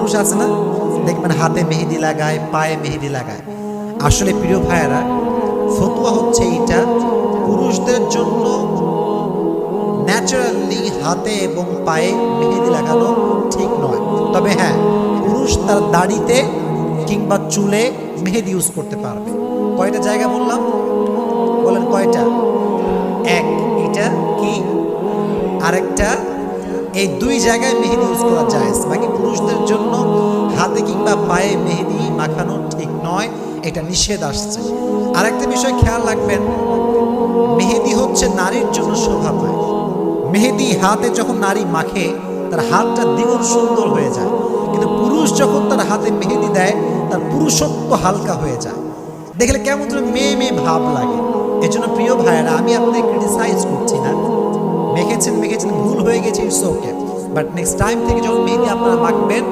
পুরুষ আছে না, দেখবেন হাতে মেহেদি লাগায়, পায়ে মেহেদি লাগায়। আসলে প্রিয় ভাইয়েরা, ফতোয়া হচ্ছে এইটা, পুরুষদের জন্য ন্যাচারালি হাতে এবং পায়ে মেহেদি লাগানো ঠিক নয়। তবে হ্যাঁ, পুরুষ তার দাড়িতে কিংবা চুলে মেহেদি ইউজ করতে পারবে। কয়টা জায়গা বললাম, বলেন কয়টা? এক, এটা কি, আরেকটা, এই দুই জায়গায় মেহেদি ইউজ করা যায়। বাকি পুরুষদের জন্য হাতে কিংবা পায়ে মেহেদি মাখানো ঠিক নয়, এটা নিষেধ আসছে। আরেকটা বিষয় খেয়াল রাখবেন, মেহেদি হচ্ছে নারীর জন্য শোভা পায়। মেহেদি হাতে যখন নারী মাখে, তার হাতটা দ্বিগুণ সুন্দর হয়ে যায়। কিন্তু পুরুষ যখন তার হাতে মেহেদি দেয়, তার পুরুষত্ব হালকা হয়ে যায়, দেখলে কেমন যেন মেয়ে মেয়ে ভাব লাগে। এজন্য প্রিয় ভাইয়েরা, আমি আপনাদের ক্রিটিসাইজ করছি না, মেখেছেন ভুল হয়ে গেছে, it's okay, but next time থেকে যখন মেহেদি আপনারা মাখবেন,